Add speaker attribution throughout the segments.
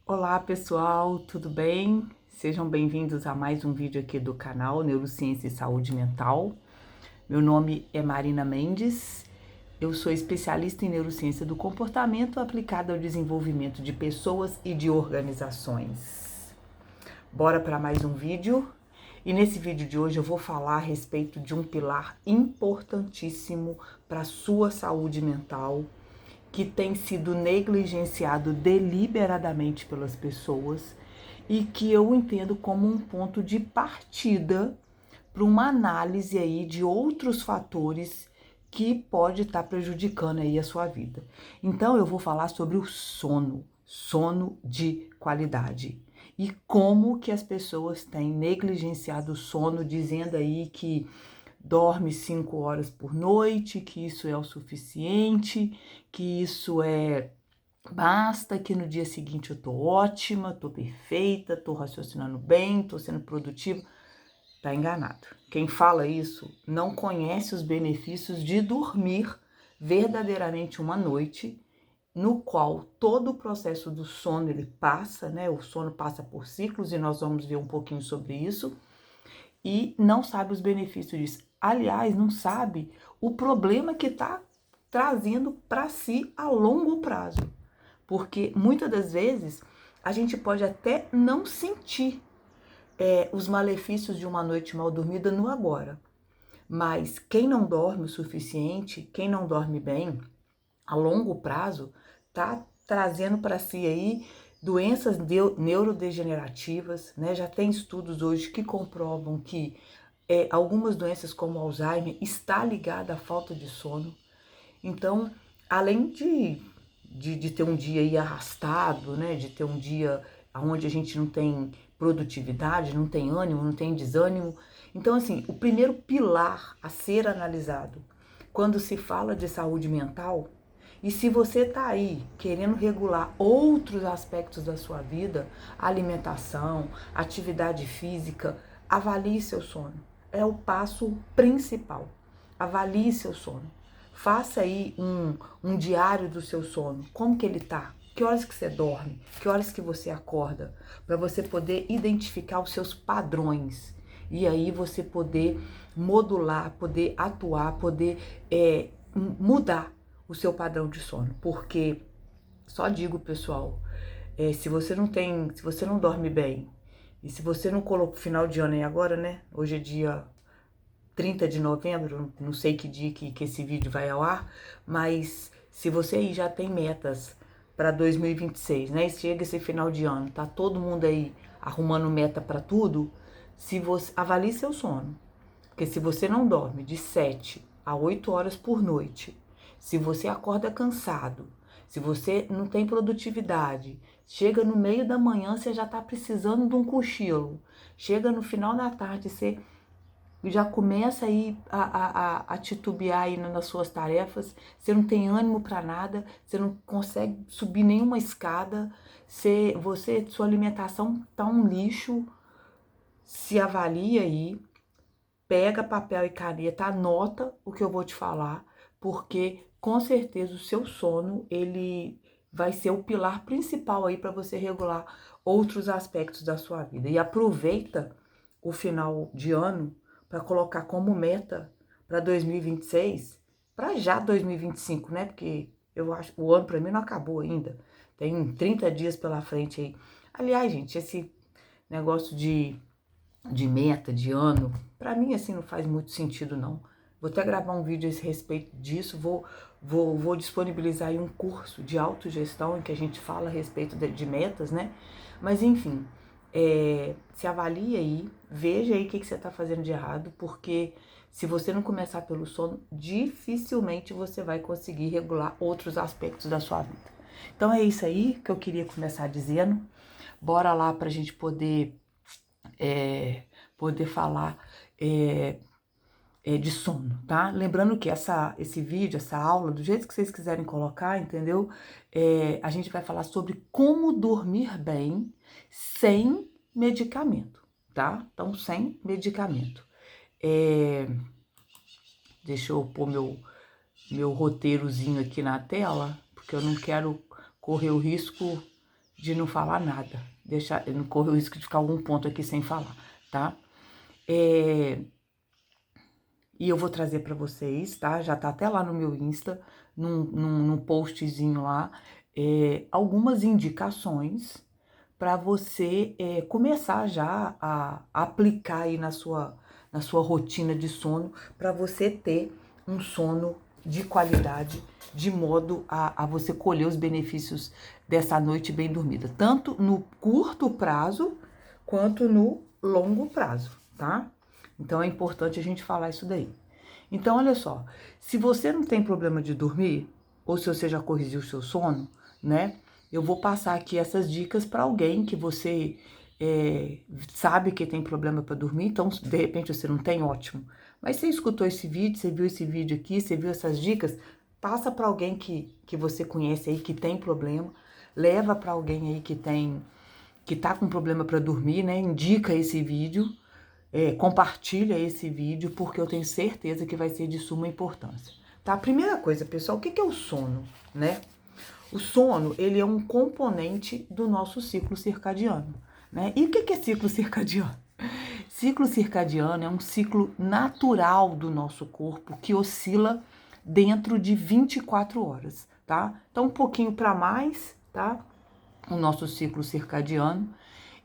Speaker 1: Olá pessoal, tudo bem? Sejam bem-vindos a mais um vídeo aqui do canal Neurociência e Saúde Mental. Meu nome é Marina Mendes, eu sou especialista em neurociência do comportamento aplicada ao desenvolvimento de pessoas e de organizações. Bora para mais um vídeo? E nesse vídeo de hoje eu vou falar a respeito de um pilar importantíssimo para a sua saúde mental, que tem sido negligenciado deliberadamente pelas pessoas e que eu entendo como um ponto de partida para uma análise aí de outros fatores que pode estar prejudicando aí a sua vida. Então eu vou falar sobre o sono de qualidade. E como que as pessoas têm negligenciado o sono, dizendo aí que dorme 5 horas por noite, que isso é o suficiente, que isso basta, que no dia seguinte eu tô ótima, tô perfeita, tô raciocinando bem, tô sendo produtiva. Tá enganado. Quem fala isso não conhece os benefícios de dormir verdadeiramente uma noite, no qual todo o processo do sono ele passa, né? O sono passa por ciclos e nós vamos ver um pouquinho sobre isso, e não sabe os benefícios disso. Aliás, não sabe o problema que está trazendo para si a longo prazo. Porque muitas das vezes a gente pode até não sentir os malefícios de uma noite mal dormida no agora. Mas quem não dorme o suficiente, quem não dorme bem, a longo prazo, tá trazendo para si aí doenças neurodegenerativas, né? Já tem estudos hoje que comprovam que algumas doenças como Alzheimer está ligada à falta de sono. Então, além de ter um dia aí arrastado, né? De ter um dia onde a gente não tem produtividade, não tem ânimo, não tem desânimo. Então, assim, o primeiro pilar a ser analisado quando se fala de saúde mental, e se você tá aí querendo regular outros aspectos da sua vida, alimentação, atividade física, avalie seu sono. É o passo principal. Avalie seu sono. Faça aí um diário do seu sono. Como que ele tá? Que horas que você dorme? Que horas que você acorda? Para você poder identificar os seus padrões. E aí você poder modular, poder atuar, poder mudar o seu padrão de sono. Porque, só digo, pessoal, se você não dorme bem, e se você não colocou final de ano aí agora, né? Hoje é dia 30 de novembro, não sei que dia que esse vídeo vai ao ar, mas se você aí já tem metas para 2026, né? E chega esse final de ano, tá todo mundo aí arrumando meta para tudo, se você avalie seu sono. Porque se você não dorme de 7 a 8 horas por noite, se você acorda cansado, se você não tem produtividade, chega no meio da manhã, você já está precisando de um cochilo, chega no final da tarde, você já começa aí a titubear aí nas suas tarefas, você não tem ânimo para nada, você não consegue subir nenhuma escada, sua alimentação tá um lixo. Se avalia aí, pega papel e caneta, anota o que eu vou te falar, porque com certeza o seu sono, ele vai ser o pilar principal aí para você regular outros aspectos da sua vida. E aproveita o final de ano para colocar como meta para 2026, para já 2025, né? Porque eu acho que o ano para mim não acabou ainda. Tem 30 dias pela frente aí. Aliás, gente, esse negócio de meta, de ano, pra mim assim não faz muito sentido não. Vou até gravar um vídeo a esse respeito disso, vou disponibilizar aí um curso de autogestão em que a gente fala a respeito de metas, né? Mas enfim, se avalie aí, veja aí o que você tá fazendo de errado, porque se você não começar pelo sono, dificilmente você vai conseguir regular outros aspectos da sua vida. Então é isso aí que eu queria começar dizendo. Bora lá pra gente poder falar é, de sono, tá? Lembrando que esse vídeo, essa aula, do jeito que vocês quiserem colocar, entendeu? A gente vai falar sobre como dormir bem sem medicamento, tá? Então, sem medicamento. Deixa eu pôr meu roteirozinho aqui na tela, porque eu não quero correr o risco de não falar nada. Eu não corro o risco de ficar algum ponto aqui sem falar, tá? E eu vou trazer para vocês, tá? Já tá até lá no meu Insta, num postzinho lá, algumas indicações para você começar já a aplicar aí na sua rotina de sono, para você ter um sono de qualidade, de modo a você colher os benefícios dessa noite bem dormida, tanto no curto prazo quanto no longo prazo, tá? Então é importante a gente falar isso daí. Então, olha só, se você não tem problema de dormir, ou se você já corrigiu o seu sono, né? Eu vou passar aqui essas dicas para alguém que você sabe que tem problema para dormir, então de repente você não tem, ótimo. Mas você escutou esse vídeo, você viu esse vídeo aqui, você viu essas dicas, passa para alguém que você conhece aí que tem problema, leva para alguém aí que tá com problema para dormir, né? Indica esse vídeo, compartilha esse vídeo, porque eu tenho certeza que vai ser de suma importância. Tá? Primeira coisa, pessoal, o que é o sono, né? O sono, ele é um componente do nosso ciclo circadiano, né? E o que é ciclo circadiano? Ciclo circadiano é um ciclo natural do nosso corpo que oscila dentro de 24 horas, tá? Então, um pouquinho para mais, tá? O nosso ciclo circadiano.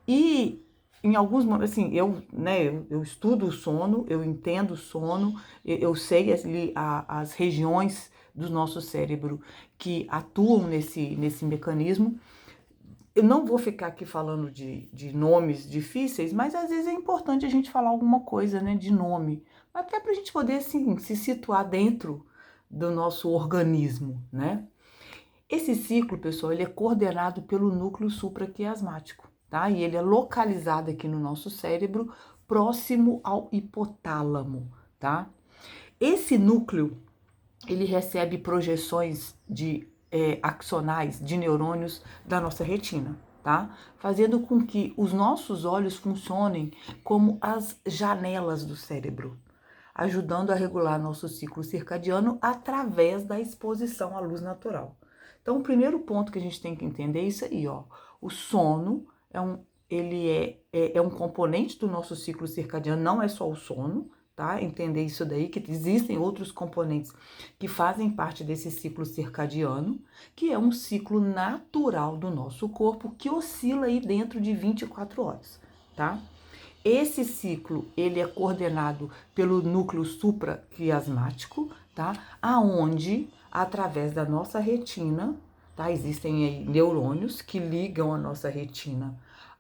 Speaker 1: E em alguns momentos, assim, eu estudo o sono, eu entendo o sono, eu sei as regiões do nosso cérebro que atuam nesse mecanismo. Eu não vou ficar aqui falando de nomes difíceis, mas às vezes é importante a gente falar alguma coisa, né, de nome, até para a gente poder, assim, se situar dentro do nosso organismo, né? Esse ciclo, pessoal, ele é coordenado pelo núcleo supraquiasmático, tá? E ele é localizado aqui no nosso cérebro, próximo ao hipotálamo, tá? Esse núcleo, ele recebe projeções axonais de neurônios da nossa retina, tá? Fazendo com que os nossos olhos funcionem como as janelas do cérebro, ajudando a regular nosso ciclo circadiano através da exposição à luz natural. Então, o primeiro ponto que a gente tem que entender é isso aí, ó. O sono é um componente do nosso ciclo circadiano, não é só o sono, tá? Entender isso daí, que existem outros componentes que fazem parte desse ciclo circadiano, que é um ciclo natural do nosso corpo, que oscila aí dentro de 24 horas, tá? Esse ciclo, ele é coordenado pelo núcleo supraquiasmático, tá? Aonde, através da nossa retina, tá? Existem aí neurônios que ligam a nossa retina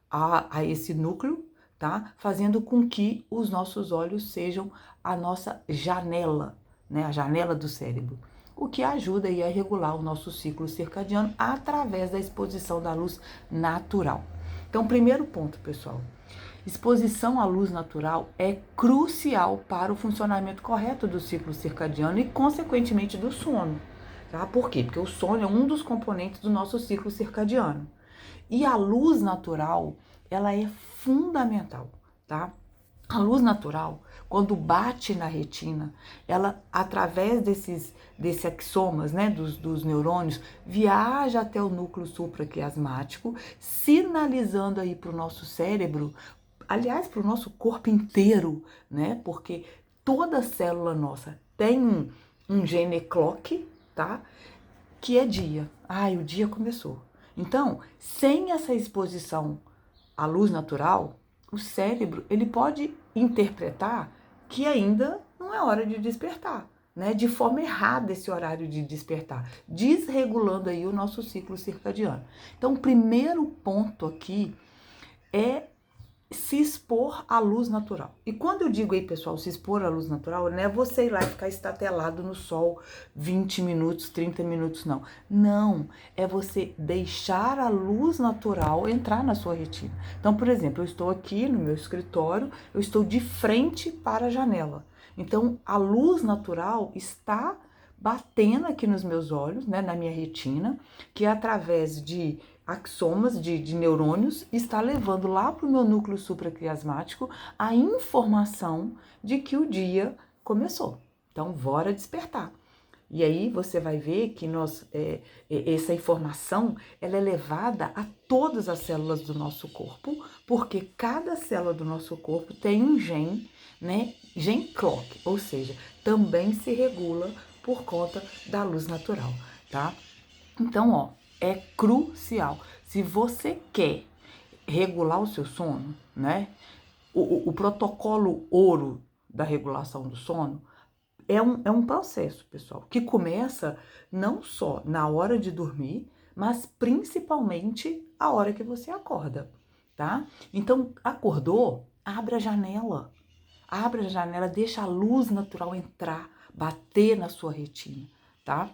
Speaker 1: a esse núcleo, tá? Fazendo com que os nossos olhos sejam a nossa janela, né? A janela do cérebro. O que ajuda aí a regular o nosso ciclo circadiano através da exposição da luz natural. Então, primeiro ponto, pessoal. Exposição à luz natural é crucial para o funcionamento correto do ciclo circadiano e, consequentemente, do sono. Tá? Por quê? Porque o sono é um dos componentes do nosso ciclo circadiano. E a luz natural, ela é fundamental, tá? A luz natural, quando bate na retina, ela, através desses axomas, né, dos neurônios, viaja até o núcleo supraquiasmático, sinalizando aí para o nosso cérebro, aliás, para o nosso corpo inteiro, né, porque toda célula nossa tem um gene clock, tá, que é dia. Ai, o dia começou. Então, sem essa exposição à luz natural, o cérebro, ele pode interpretar que ainda não é hora de despertar, né? De forma errada esse horário de despertar, desregulando aí o nosso ciclo circadiano. Então, o primeiro ponto aqui é se expor à luz natural. E quando eu digo aí, pessoal, se expor à luz natural, não é você ir lá e ficar estatelado no sol 20 minutos, 30 minutos, não. Não, é você deixar a luz natural entrar na sua retina. Então, por exemplo, eu estou aqui no meu escritório, eu estou de frente para a janela. Então, a luz natural está batendo aqui nos meus olhos, né, na minha retina, que é através de axomas de neurônios, está levando lá para o meu núcleo supraquiasmático a informação de que o dia começou. Então, bora despertar. E aí você vai ver que essa informação ela é levada a todas as células do nosso corpo, porque cada célula do nosso corpo tem um gene, né? Gene clock, ou seja, também se regula por conta da luz natural, tá? Então, ó, é crucial. Se você quer regular o seu sono, né? O protocolo ouro da regulação do sono é um processo, pessoal, que começa não só na hora de dormir, mas principalmente a hora que você acorda, tá? Então, acordou, abre a janela, deixa a luz natural entrar, bater na sua retina, tá?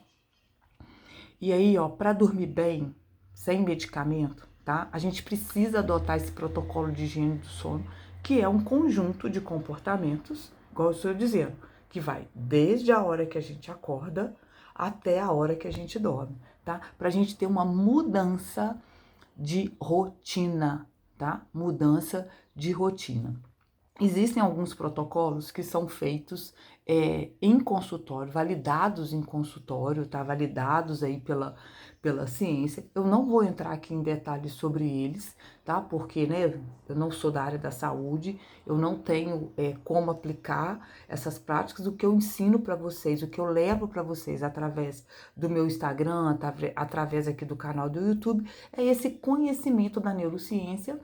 Speaker 1: E aí, ó, para dormir bem, sem medicamento, tá? A gente precisa adotar esse protocolo de higiene do sono, que é um conjunto de comportamentos, igual eu estou dizendo, que vai desde a hora que a gente acorda até a hora que a gente dorme, tá? Pra gente ter uma mudança de rotina, tá? Mudança de rotina. Existem alguns protocolos que são feitos em consultório, validados em consultório, tá? Validados aí pela ciência. Eu não vou entrar aqui em detalhes sobre eles, tá? Porque, né, eu não sou da área da saúde, eu não tenho como aplicar essas práticas. O que eu ensino para vocês, o que eu levo para vocês através do meu Instagram, através aqui do canal do YouTube, é esse conhecimento da neurociência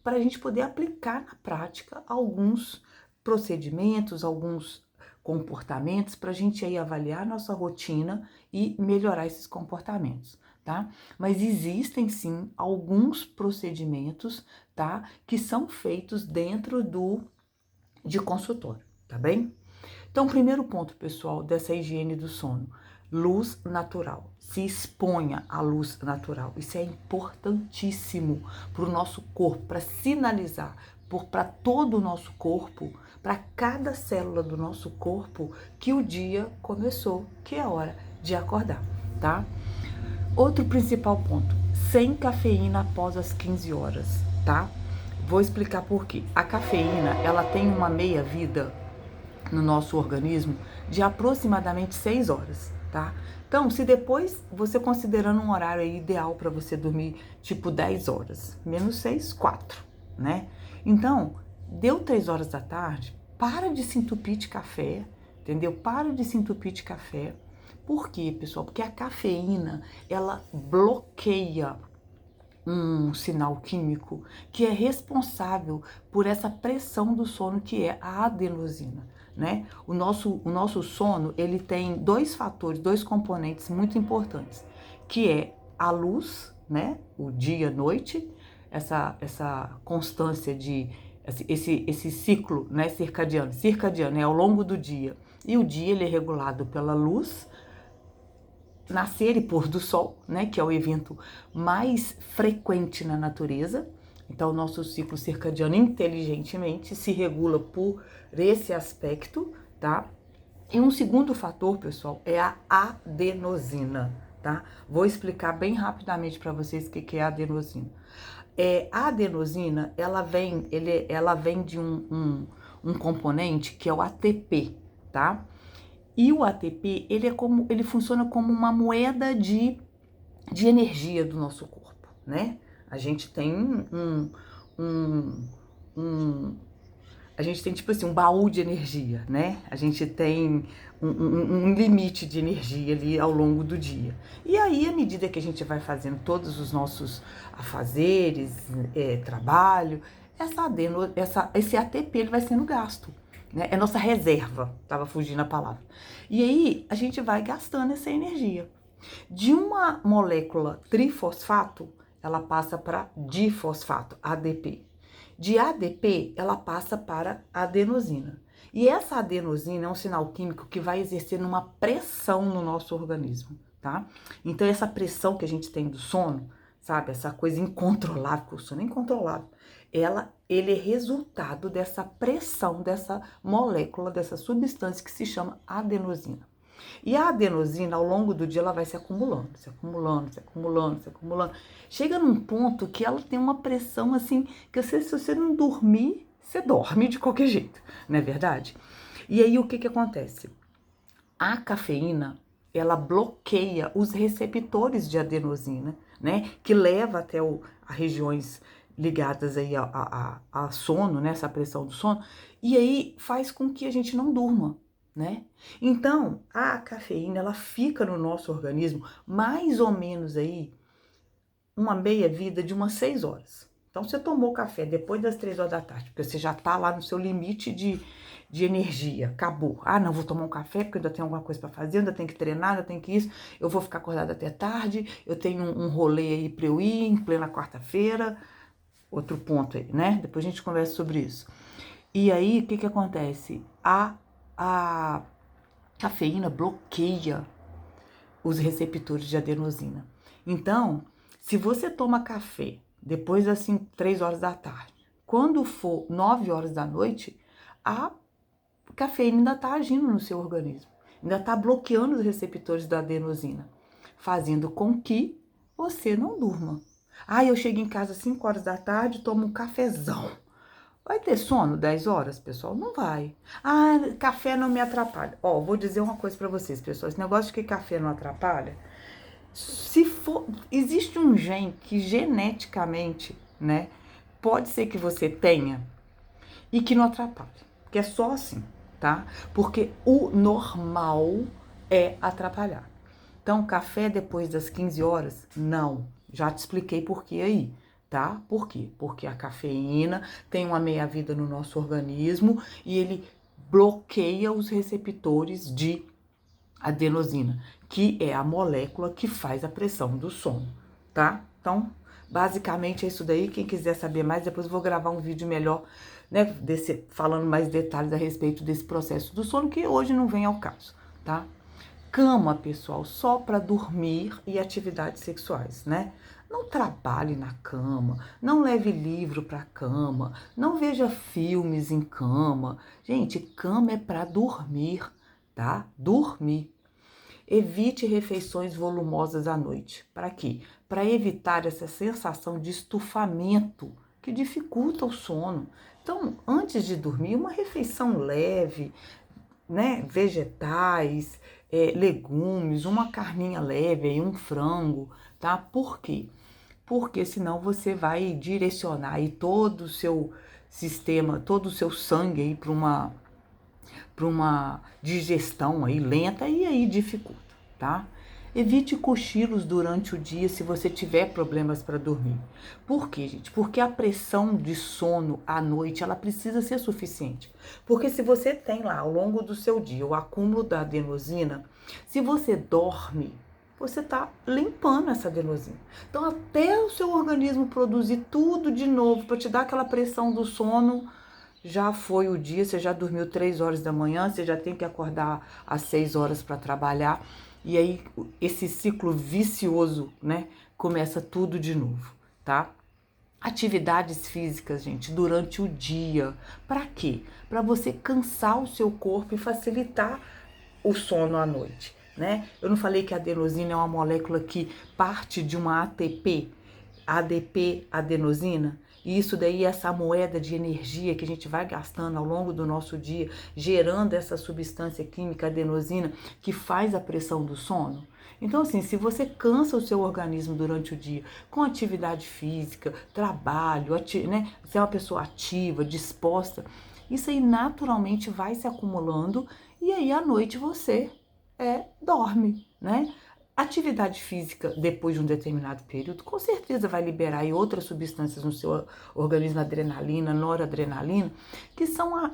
Speaker 1: para a gente poder aplicar na prática alguns procedimentos, alguns comportamentos, para a gente aí avaliar nossa rotina e melhorar esses comportamentos, tá? Mas existem sim alguns procedimentos, tá? Que são feitos dentro de consultório, tá bem? Então, primeiro ponto, pessoal, dessa higiene do sono, luz natural. Se exponha à luz natural. Isso é importantíssimo para o nosso corpo, para sinalizar para todo o nosso corpo, para cada célula do nosso corpo, que o dia começou, que é a hora de acordar, tá? Outro principal ponto, sem cafeína após as 15 horas, tá? Vou explicar por quê. A cafeína, ela tem uma meia-vida no nosso organismo de aproximadamente 6 horas, tá? Então, se depois você considerando um horário ideal para você dormir, tipo 10 horas, menos 6, 4, né? Então, deu 3 horas da tarde, para de se entupir de café, entendeu? Para de se entupir de café. Por quê, pessoal? Porque a cafeína, ela bloqueia um sinal químico que é responsável por essa pressão do sono, que é a adenosina, né? O nosso sono, ele tem dois fatores, dois componentes muito importantes, que é a luz, né? O dia, noite, essa constância de esse ciclo, né, circadiano é ao longo do dia. E o dia ele é regulado pela luz, nascer e pôr do sol, né, que é o evento mais frequente na natureza. Então, o nosso ciclo circadiano inteligentemente se regula por esse aspecto, tá? E um segundo fator, pessoal, é a adenosina, tá? Vou explicar bem rapidamente para vocês o que é a adenosina. A adenosina, ela vem de um componente que é o ATP, tá? E o ATP, ele funciona como uma moeda de energia do nosso corpo, né? A gente tem a gente tem tipo assim, um baú de energia, né? A gente tem um limite de energia ali ao longo do dia. E aí, à medida que a gente vai fazendo todos os nossos afazeres, trabalho, esse ATP ele vai sendo gasto, né? É nossa reserva, tava fugindo a palavra. E aí, a gente vai gastando essa energia. De uma molécula trifosfato, ela passa para difosfato, ADP. De ADP, ela passa para adenosina. E essa adenosina é um sinal químico que vai exercer uma pressão no nosso organismo, tá? Então, essa pressão que a gente tem do sono, sabe? Essa coisa incontrolável, que o sono é incontrolável, ele é resultado dessa pressão, dessa molécula, dessa substância que se chama adenosina. E a adenosina, ao longo do dia, ela vai se acumulando, se acumulando, se acumulando, se acumulando. Chega num ponto que ela tem uma pressão assim, que se você não dormir, você dorme de qualquer jeito, não é verdade? E aí, o que acontece? A cafeína, ela bloqueia os receptores de adenosina, né? Que leva até a regiões ligadas aí a sono, né? Essa pressão do sono. E aí faz com que a gente não durma, né? Então, a cafeína, ela fica no nosso organismo mais ou menos aí uma meia-vida de umas 6 horas. Então, você tomou café depois das 3 horas da tarde, porque você já tá lá no seu limite de energia, acabou. Ah, não, vou tomar um café porque eu ainda tenho alguma coisa para fazer, ainda tenho que treinar, ainda tenho que isso, eu vou ficar acordada até tarde, eu tenho um rolê aí para eu ir em plena quarta-feira, outro ponto aí, né? Depois a gente conversa sobre isso. E aí, o que que acontece? A cafeína bloqueia os receptores de adenosina. Então, se você toma café depois das 3 horas da tarde, quando for 9 horas da noite, a cafeína ainda está agindo no seu organismo, ainda está bloqueando os receptores da adenosina, fazendo com que você não durma. Ah, eu chego em casa às 5 horas da tarde, tomo um cafezão. Vai ter sono 10 horas, pessoal? Não vai. Ah, café não me atrapalha. Ó, vou dizer uma coisa para vocês, pessoal. Esse negócio de que café não atrapalha, se for, existe um gene que geneticamente, né, pode ser que você tenha e que não atrapalhe, que é só assim, tá? Porque o normal é atrapalhar. Então, café depois das 15 horas, não. Já te expliquei por que aí, tá? Por quê? Porque a cafeína tem uma meia-vida no nosso organismo e ele bloqueia os receptores de adenosina, que é a molécula que faz a pressão do sono, tá? Então, basicamente é isso daí. Quem quiser saber mais, depois eu vou gravar um vídeo melhor, né, falando mais detalhes a respeito desse processo do sono, que hoje não vem ao caso, tá? Cama, pessoal, só para dormir e atividades sexuais, né? Não trabalhe na cama, não leve livro para cama, não veja filmes em cama. Gente, cama é para dormir, tá? Dormir. Evite refeições volumosas à noite. Para quê? Para evitar essa sensação de estufamento que dificulta o sono. Então, antes de dormir, uma refeição leve, né? Vegetais, legumes, uma carninha leve, aí, um frango, tá? Por quê? Porque senão você vai direcionar aí todo o seu sistema, todo o seu sangue aí para uma digestão aí lenta e aí dificulta, tá? Evite cochilos durante o dia se você tiver problemas para dormir. Por quê, gente? Porque a pressão de sono à noite, ela precisa ser suficiente. Porque se você tem lá ao longo do seu dia o acúmulo da adenosina, se você dorme, você está limpando essa adenosina. Então, até o seu organismo produzir tudo de novo para te dar aquela pressão do sono, já foi o dia, você já dormiu 3 horas da manhã, você já tem que acordar às 6 horas para trabalhar. E aí esse ciclo vicioso, né, começa tudo de novo, tá? Atividades físicas, gente, durante o dia. Para quê? Para você cansar o seu corpo e facilitar o sono à noite, né? Eu não falei que a adenosina é uma molécula que parte de uma ATP, ADP, adenosina? E isso daí é essa moeda de energia que a gente vai gastando ao longo do nosso dia, gerando essa substância química adenosina que faz a pressão do sono. Então, assim, se você cansa o seu organismo durante o dia com atividade física, trabalho, né? Se é uma pessoa ativa, disposta, isso aí naturalmente vai se acumulando e aí à noite você dorme, né? Atividade física depois de um determinado período, com certeza vai liberar aí outras substâncias no seu organismo, adrenalina, noradrenalina, que são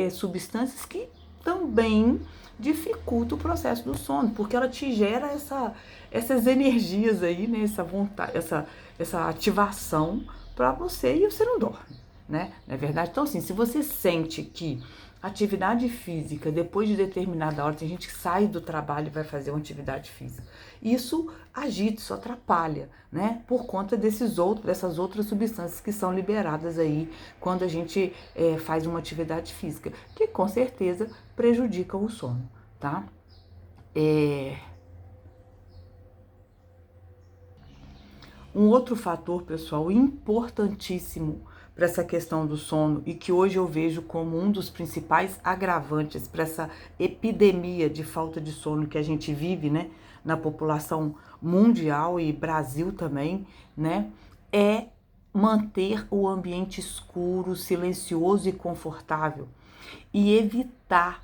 Speaker 1: substâncias que também dificultam o processo do sono, porque ela te gera essas energias aí, né? Essa vontade, essa ativação para você e você não dorme, né? Não é verdade? Então, assim, se você sente que atividade física, depois de determinada hora, tem gente que sai do trabalho e vai fazer uma atividade física. Isso agita, isso atrapalha, né? Por conta dessas outras substâncias que são liberadas aí quando a gente faz uma atividade física, que com certeza prejudicam o sono, tá? Um outro fator, pessoal, importantíssimo para essa questão do sono e que hoje eu vejo como um dos principais agravantes para essa epidemia de falta de sono que a gente vive, né, na população mundial e Brasil também, né, é manter o ambiente escuro, silencioso e confortável e evitar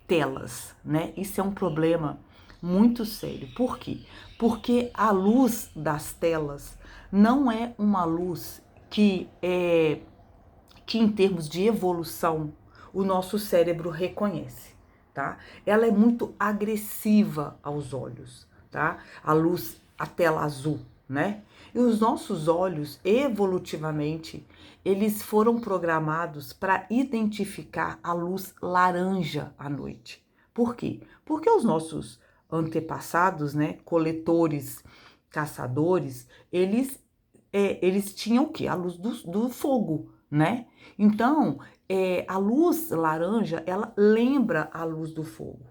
Speaker 1: telas, né? Isso é um problema muito sério. Por quê? Porque a luz das telas não é uma luz que em termos de evolução o nosso cérebro reconhece, tá? Ela é muito agressiva aos olhos, tá? A luz, a tela azul, né? E os nossos olhos, evolutivamente, eles foram programados para identificar a luz laranja à noite. Por quê? Porque os nossos antepassados, né, coletores, caçadores, eles tinham o quê? A luz do fogo, né? Então, a luz laranja, ela lembra a luz do fogo.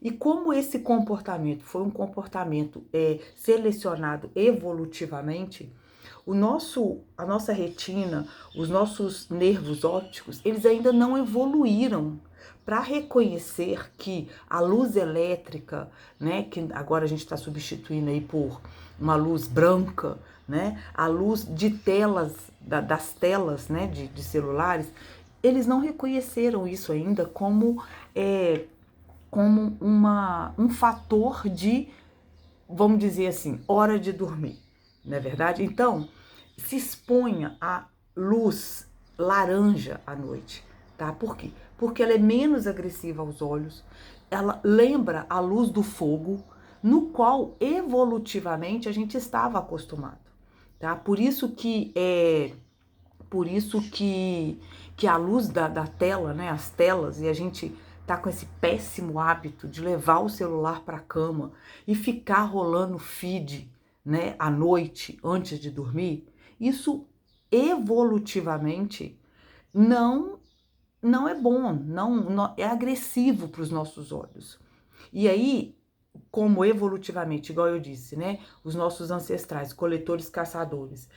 Speaker 1: E como esse comportamento foi um comportamento selecionado evolutivamente, a nossa retina, os nossos nervos ópticos, eles ainda não evoluíram para reconhecer que a luz elétrica, né, que agora a gente está substituindo aí por uma luz branca, né, a luz de telas, das telas, né, de celulares, eles não reconheceram isso ainda como um fator de, vamos dizer assim, hora de dormir, não é verdade? Então, se exponha à luz laranja à noite, tá? Por quê? Porque ela é menos agressiva aos olhos, ela lembra a luz do fogo, no qual evolutivamente a gente estava acostumado, tá? Por isso que a luz da tela, né, as telas, e a gente tá com esse péssimo hábito de levar o celular para a cama e ficar rolando feed, né, à noite antes de dormir, isso evolutivamente não não é bom, não é agressivo para os nossos olhos. E aí, como evolutivamente, igual eu disse, né, os nossos ancestrais, coletores, caçadores,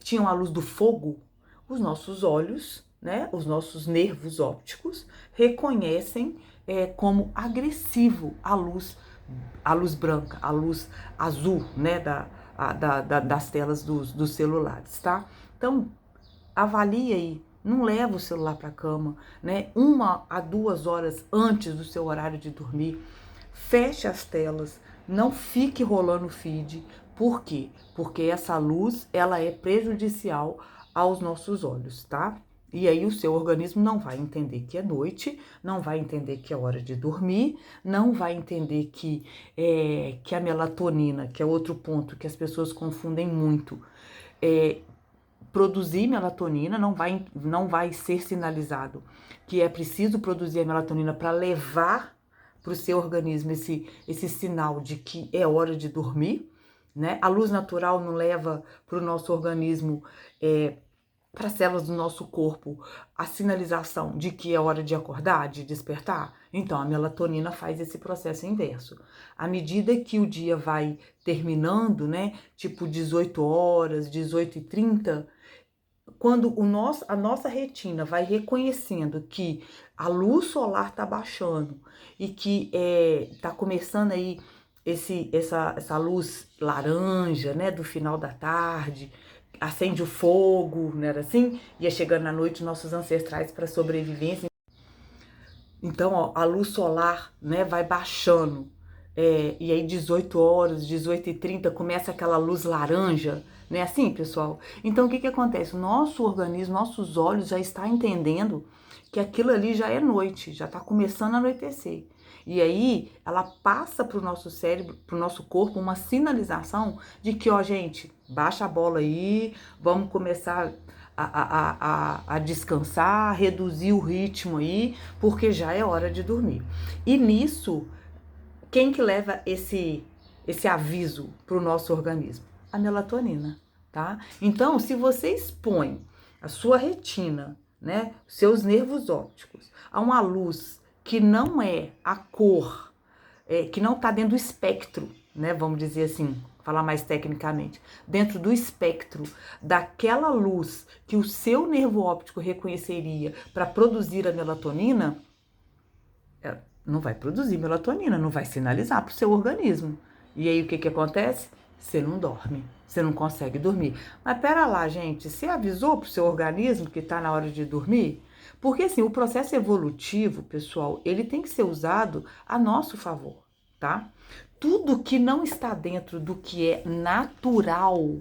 Speaker 1: tinham a luz do fogo, os nossos olhos, né, os nossos nervos ópticos reconhecem como agressivo a luz branca, a luz azul, né, das telas dos celulares, tá? Então, avalie aí, não leva o celular para a cama, né? 1 a 2 horas antes do seu horário de dormir, feche as telas, não fique rolando feed. Por quê? Porque essa luz, ela é prejudicial aos nossos olhos, tá? E aí o seu organismo não vai entender que é noite, não vai entender que é hora de dormir, não vai entender que a melatonina, que é outro ponto que as pessoas confundem muito, produzir melatonina, não vai ser sinalizado que é preciso produzir a melatonina para levar para o seu organismo esse sinal de que é hora de dormir, né? A luz natural não leva para o nosso organismo, para as células do nosso corpo, a sinalização de que é hora de acordar, de despertar. Então, a melatonina faz esse processo inverso. À medida que o dia vai terminando, né, tipo 18 horas, 18h30, quando a nossa retina vai reconhecendo que a luz solar está baixando e que está começando aí essa luz laranja, né, do final da tarde, acende o fogo, não era assim? Ia chegando na noite nossos ancestrais para sobrevivência. Então, ó, a luz solar, né, vai baixando. E aí 18 horas, 18h30, começa aquela luz laranja, né? Assim, pessoal? Então, o que acontece? O nosso organismo, nossos olhos já está entendendo que aquilo ali já é noite, já está começando a anoitecer. E aí, ela passa para o nosso cérebro, para o nosso corpo, uma sinalização de que, ó, gente, baixa a bola aí, vamos começar a descansar, a reduzir o ritmo aí, porque já é hora de dormir. E nisso, quem que leva esse aviso para o nosso organismo? A melatonina, tá? Então, se você expõe a sua retina, né, seus nervos ópticos, a uma luz que não é a cor, que não está dentro do espectro, né, vamos dizer assim, falar mais tecnicamente, dentro do espectro daquela luz que o seu nervo óptico reconheceria para produzir a melatonina, não vai produzir melatonina, não vai sinalizar para o seu organismo. E aí o que acontece? Você não dorme, você não consegue dormir. Mas pera lá, gente, você avisou para o seu organismo que está na hora de dormir? Porque assim, o processo evolutivo, pessoal, ele tem que ser usado a nosso favor, tá? Tudo que não está dentro do que é natural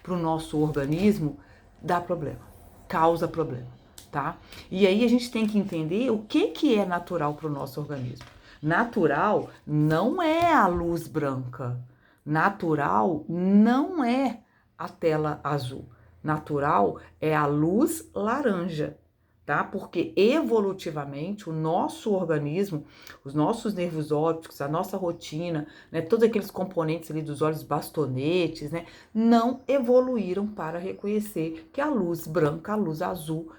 Speaker 1: para o nosso organismo dá problema, causa problema, tá? E aí a gente tem que entender o que é natural para o nosso organismo. Natural não é a luz branca, natural não é a tela azul, natural é a luz laranja, tá? Porque evolutivamente o nosso organismo, os nossos nervos ópticos, a nossa rotina, né, todos aqueles componentes ali dos olhos bastonetes, né, não evoluíram para reconhecer que a luz branca, a luz azul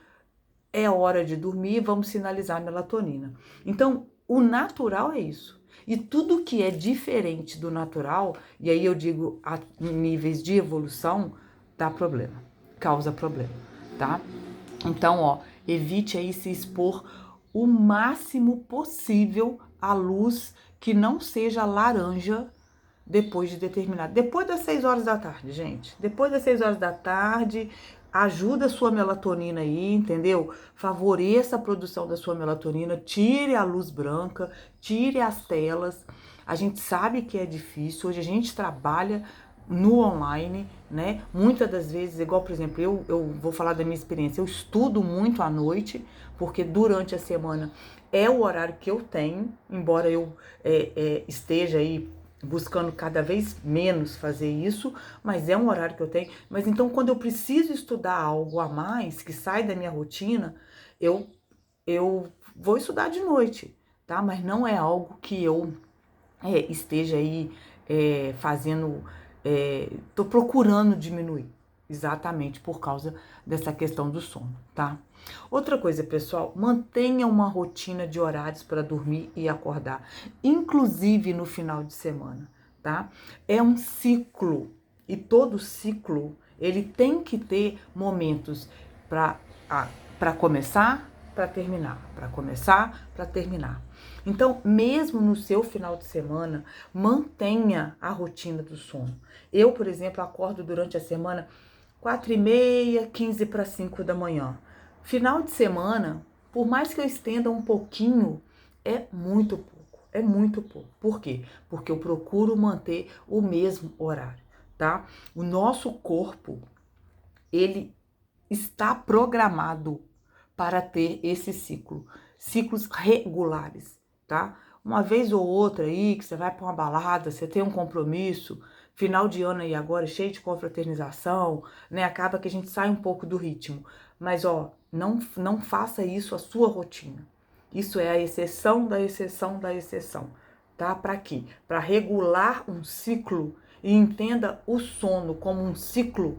Speaker 1: é hora de dormir, vamos sinalizar a melatonina. Então, o natural é isso. E tudo que é diferente do natural, e aí eu digo a níveis de evolução, dá problema, causa problema, tá? Então, ó, evite aí se expor o máximo possível à luz que não seja laranja depois de determinado. Depois das 6 horas da tarde, gente. Depois das 6 horas da tarde, ajuda a sua melatonina aí, entendeu? Favoreça a produção da sua melatonina, tire a luz branca, tire as telas. A gente sabe que é difícil, hoje a gente trabalha no online, né? Muitas das vezes, igual, por exemplo, eu vou falar da minha experiência, eu estudo muito à noite, porque durante a semana é o horário que eu tenho, embora eu esteja aí buscando cada vez menos fazer isso, mas é um horário que eu tenho. Mas então, quando eu preciso estudar algo a mais, que sai da minha rotina, eu vou estudar de noite, tá? Mas não é algo que eu esteja aí fazendo, tô procurando diminuir, exatamente por causa dessa questão do sono, tá? Outra coisa, pessoal, mantenha uma rotina de horários para dormir e acordar, inclusive no final de semana, tá? É um ciclo e todo ciclo ele tem que ter momentos para começar, para terminar, para começar, para terminar. Então, mesmo no seu final de semana, mantenha a rotina do sono. Eu, por exemplo, acordo durante a semana 4h30, 15 para 5 da manhã. Final de semana, por mais que eu estenda um pouquinho, é muito pouco. É muito pouco. Por quê? Porque eu procuro manter o mesmo horário, tá? O nosso corpo, ele está programado para ter esse ciclo, ciclos regulares, tá? Uma vez ou outra aí, que você vai para uma balada, você tem um compromisso, final de ano aí agora, cheio de confraternização, né? Acaba que a gente sai um pouco do ritmo. Mas, ó, não faça isso a sua rotina. Isso é a exceção da exceção da exceção, tá? Para quê? Para regular um ciclo e entenda o sono como um ciclo,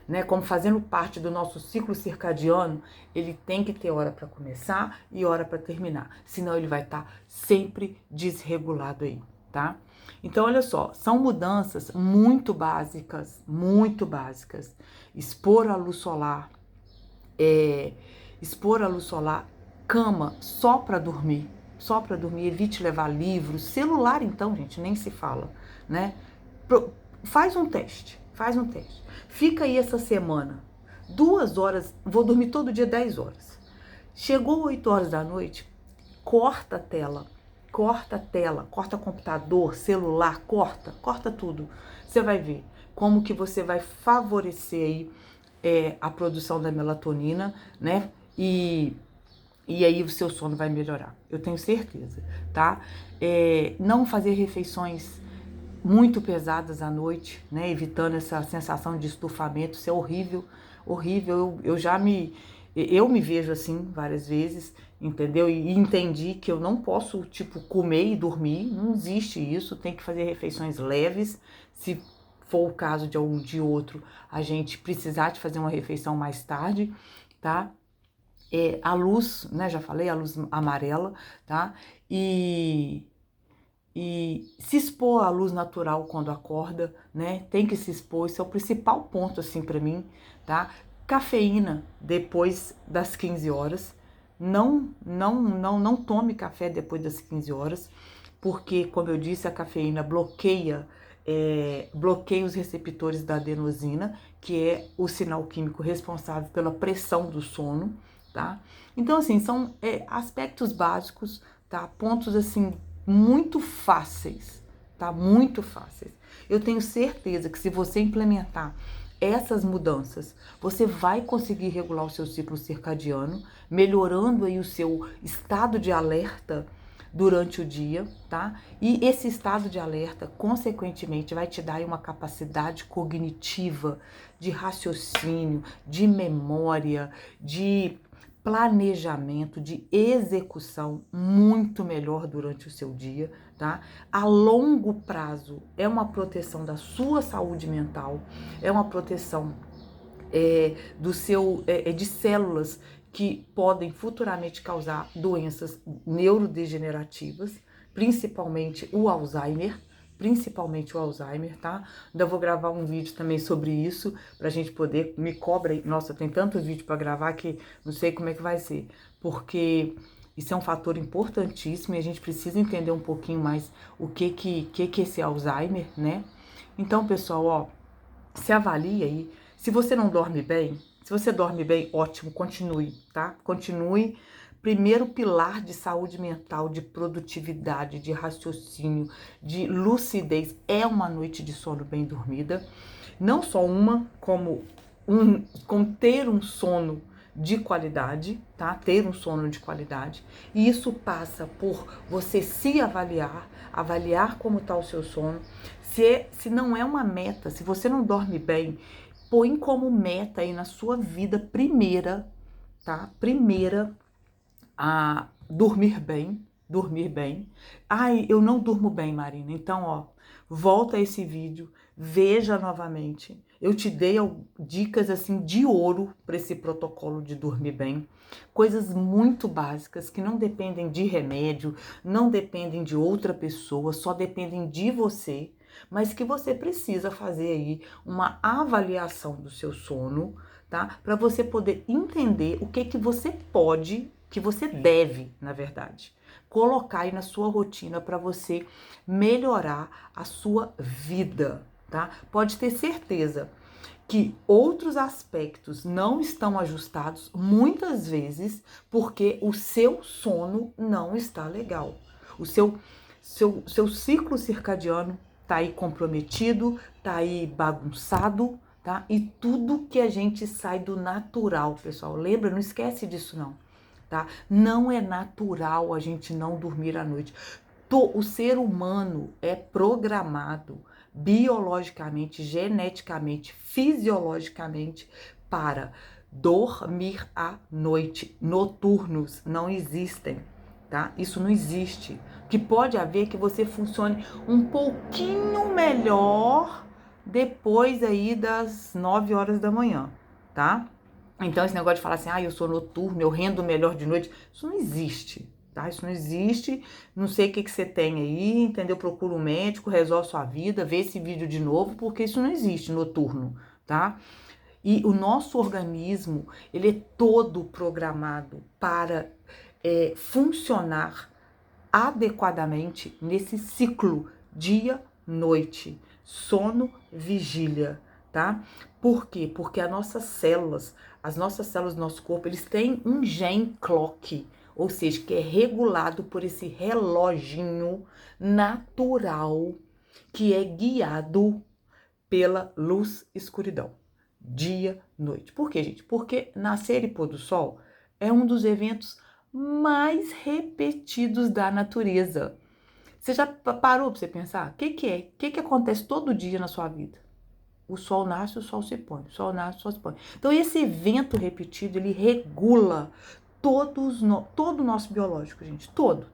Speaker 1: né, como fazendo parte do nosso ciclo circadiano, ele tem que ter hora para começar e hora para terminar, senão ele vai estar sempre desregulado aí, tá? Então, olha só, são mudanças muito básicas, muito básicas. Expor a luz solar, cama só para dormir, evite levar livros, celular então, gente, nem se fala, né? Faz um teste. Fica aí essa semana, 2 horas, vou dormir todo dia 10 horas. Chegou 8 horas da noite, corta a tela, corta computador, celular, corta tudo. Você vai ver como que você vai favorecer aí a produção da melatonina, né? E aí o seu sono vai melhorar, eu tenho certeza, tá? Não fazer refeições muito pesadas à noite, né? Evitando essa sensação de estufamento, isso é horrível, horrível. Eu me vejo assim várias vezes, entendeu? E entendi que eu não posso, tipo, comer e dormir, não existe isso, tem que fazer refeições leves, se for o caso de algum de outro, a gente precisar de fazer uma refeição mais tarde, tá? A luz, né, já falei, a luz amarela, tá? E e se expor à luz natural quando acorda, né? Tem que se expor, isso é o principal ponto assim para mim, tá? Cafeína depois das 15 horas. Não tome café depois das 15 horas, porque, como eu disse, a cafeína bloqueia os receptores da adenosina, que é o sinal químico responsável pela pressão do sono, tá? Então, assim, são aspectos básicos, tá? Pontos, assim, muito fáceis, tá? Muito fáceis. Eu tenho certeza que se você implementar essas mudanças, você vai conseguir regular o seu ciclo circadiano, melhorando aí o seu estado de alerta durante o dia, tá? E esse estado de alerta, consequentemente, vai te dar uma capacidade cognitiva, de raciocínio, de memória, de planejamento, de execução muito melhor durante o seu dia, tá? A longo prazo é uma proteção da sua saúde mental, é uma proteção de células que podem futuramente causar doenças neurodegenerativas, principalmente o Alzheimer, tá? Ainda vou gravar um vídeo também sobre isso, pra gente poder, me cobra, nossa, tem tanto vídeo para gravar que não sei como é que vai ser, porque isso é um fator importantíssimo e a gente precisa entender um pouquinho mais o que é esse Alzheimer, né? Então, pessoal, ó, se avalie aí. Se você não dorme bem, se você dorme bem, ótimo, continue, tá? Continue. Primeiro pilar de saúde mental, de produtividade, de raciocínio, de lucidez é uma noite de sono bem dormida. Não só uma, como ter um sono de qualidade, tá? Ter um sono de qualidade. E isso passa por você se avaliar, avaliar como está o seu sono. Se não é uma meta, se você não dorme bem, põe como meta aí na sua vida primeira, tá? Primeira, a dormir bem, dormir bem. Ai, eu não durmo bem, Marina. Então, ó, volta a esse vídeo, veja novamente. Eu te dei dicas assim de ouro para esse protocolo de dormir bem. Coisas muito básicas que não dependem de remédio, não dependem de outra pessoa, só dependem de você, mas que você precisa fazer aí uma avaliação do seu sono, tá? Para você poder entender o que você pode, que você deve, na verdade, colocar aí na sua rotina para você melhorar a sua vida, tá? Pode ter certeza que outros aspectos não estão ajustados, muitas vezes porque o seu sono não está legal. O seu ciclo circadiano tá aí comprometido, tá aí bagunçado, tá? E tudo que a gente sai do natural, pessoal. Lembra? Não esquece disso não, tá? Não é natural a gente não dormir à noite. O ser humano é programado biologicamente, geneticamente, fisiologicamente para dormir à noite. Noturnos não existem, tá? Isso não existe. O que pode haver é que você funcione um pouquinho melhor depois aí das 9 horas da manhã, tá? Então esse negócio de falar assim, eu sou noturno, eu rendo melhor de noite, isso não existe, tá? Isso não existe, não sei o que você tem aí, entendeu? Procura um médico, resolve sua vida, vê esse vídeo de novo, porque isso não existe noturno, tá? E o nosso organismo, ele é todo programado para funcionar adequadamente nesse ciclo dia-noite, sono, vigília, tá? Por quê? Porque as nossas células do nosso corpo, eles têm um gene clock, ou seja, que é regulado por esse reloginho natural que é guiado pela luz e escuridão, dia, noite. Por quê, gente? Porque nascer e pôr do sol é um dos eventos mais repetidos da natureza. Você já parou para você pensar? O que é? O que acontece todo dia na sua vida? O sol nasce, o sol se põe. O sol nasce, o sol se põe. Então, esse evento repetido, ele regula todo o nosso biológico, gente. Todo.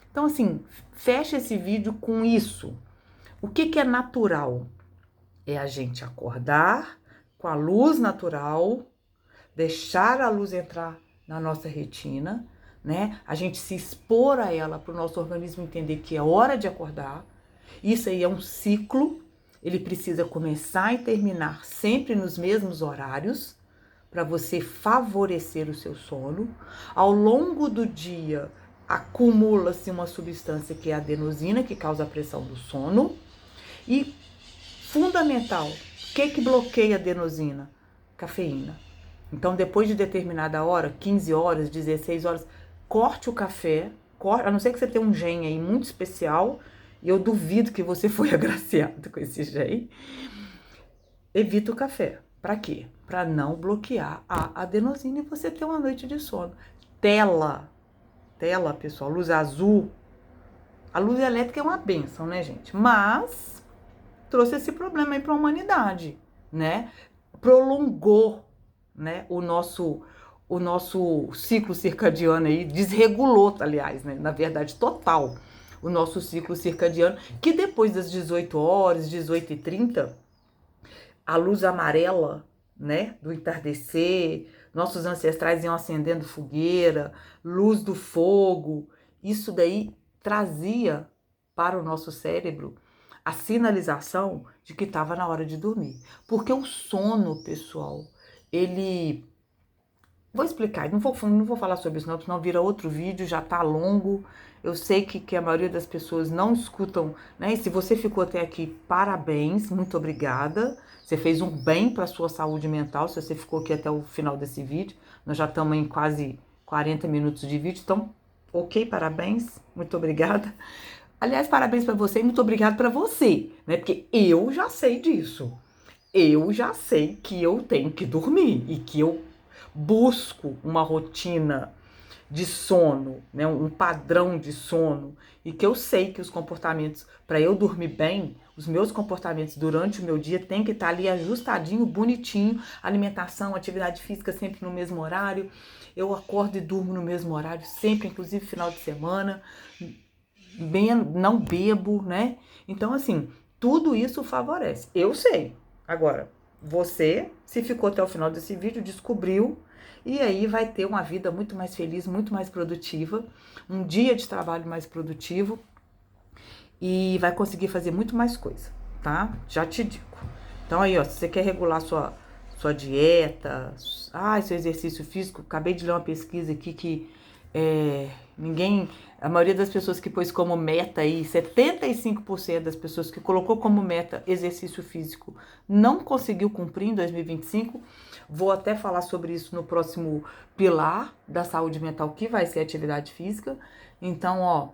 Speaker 1: Então, assim, fecha esse vídeo com isso. O que é natural? É a gente acordar com a luz natural, deixar a luz entrar na nossa retina, né? A gente se expor a ela para o nosso organismo entender que é hora de acordar. Isso aí é um ciclo, ele precisa começar e terminar sempre nos mesmos horários para você favorecer o seu sono. Ao longo do dia, acumula-se uma substância que é a adenosina, que causa a pressão do sono. E fundamental, o que bloqueia a adenosina? Cafeína. Então, depois de determinada hora, 15 horas, 16 horas, corte o café, a não ser que você tenha um gene aí muito especial, e eu duvido que você foi agraciado com esse gene. Evita o café. Para quê? Para não bloquear a adenosina e você ter uma noite de sono. Tela, pessoal, luz azul. A luz elétrica é uma bênção, né, gente? Mas trouxe esse problema aí para a humanidade, né? Prolongou, né, o nosso ciclo circadiano aí, desregulou, aliás, né, na verdade, total, o nosso ciclo circadiano, que depois das 18 horas, 18h30, a luz amarela, né, do entardecer, nossos ancestrais iam acendendo fogueira, luz do fogo, isso daí trazia para o nosso cérebro a sinalização de que estava na hora de dormir. Porque o sono, pessoal, ele... Vou explicar, não vou falar sobre isso não, senão vira outro vídeo, já tá longo. Eu sei que a maioria das pessoas não escutam, né? E se você ficou até aqui, parabéns, muito obrigada. Você fez um bem para a sua saúde mental, se você ficou aqui até o final desse vídeo. Nós já estamos em quase 40 minutos de vídeo, então, ok, parabéns, muito obrigada. Aliás, parabéns para você e muito obrigado para você, né? Porque eu já sei disso. Eu já sei que eu tenho que dormir e que eu busco uma rotina de sono, né? Um padrão de sono, e que eu sei que os comportamentos, para eu dormir bem, os meus comportamentos durante o meu dia tem que estar ali ajustadinho, bonitinho, alimentação, atividade física sempre no mesmo horário, eu acordo e durmo no mesmo horário sempre, inclusive final de semana, não bebo, né? Então, assim, tudo isso favorece. Eu sei. Agora, você, se ficou até o final desse vídeo, descobriu, e aí vai ter uma vida muito mais feliz, muito mais produtiva, um dia de trabalho mais produtivo, e vai conseguir fazer muito mais coisa, tá? Já te digo. Então aí, ó, se você quer regular sua dieta, seu exercício físico, acabei de ler uma pesquisa aqui que a maioria das pessoas que pôs como meta aí, 75% das pessoas que colocou como meta exercício físico não conseguiu cumprir em 2025. Vou até falar sobre isso no próximo pilar da saúde mental, que vai ser atividade física. Então, ó,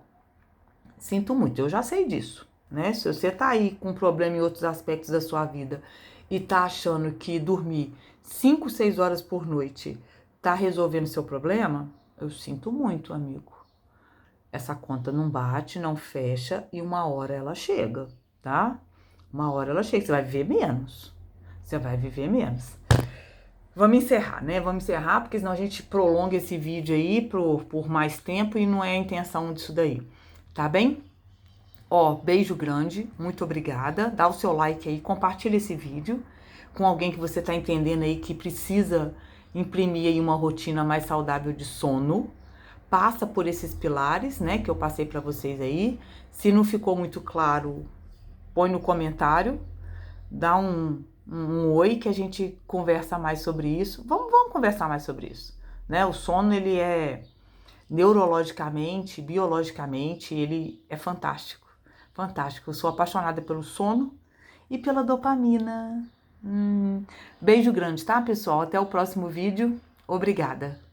Speaker 1: sinto muito, eu já sei disso, né? Se você tá aí com problema em outros aspectos da sua vida e tá achando que dormir 5, 6 horas por noite tá resolvendo seu problema, eu sinto muito, amigo. Essa conta não bate, não fecha e uma hora ela chega, tá? Uma hora ela chega, você vai viver menos. Você vai viver menos. Vamos encerrar, né? Vamos encerrar, porque senão a gente prolonga esse vídeo aí por mais tempo e não é a intenção disso daí, tá bem? Ó, beijo grande, muito obrigada. Dá o seu like aí, compartilha esse vídeo com alguém que você tá entendendo aí que precisa imprimir aí uma rotina mais saudável de sono. Passa por esses pilares, né, que eu passei para vocês aí. Se não ficou muito claro, põe no comentário, dá um oi que a gente conversa mais sobre isso. Vamos conversar mais sobre isso, né? O sono, ele é neurologicamente, biologicamente, ele é fantástico. Fantástico. Eu sou apaixonada pelo sono e pela dopamina. Beijo grande, tá, pessoal? Até o próximo vídeo. Obrigada.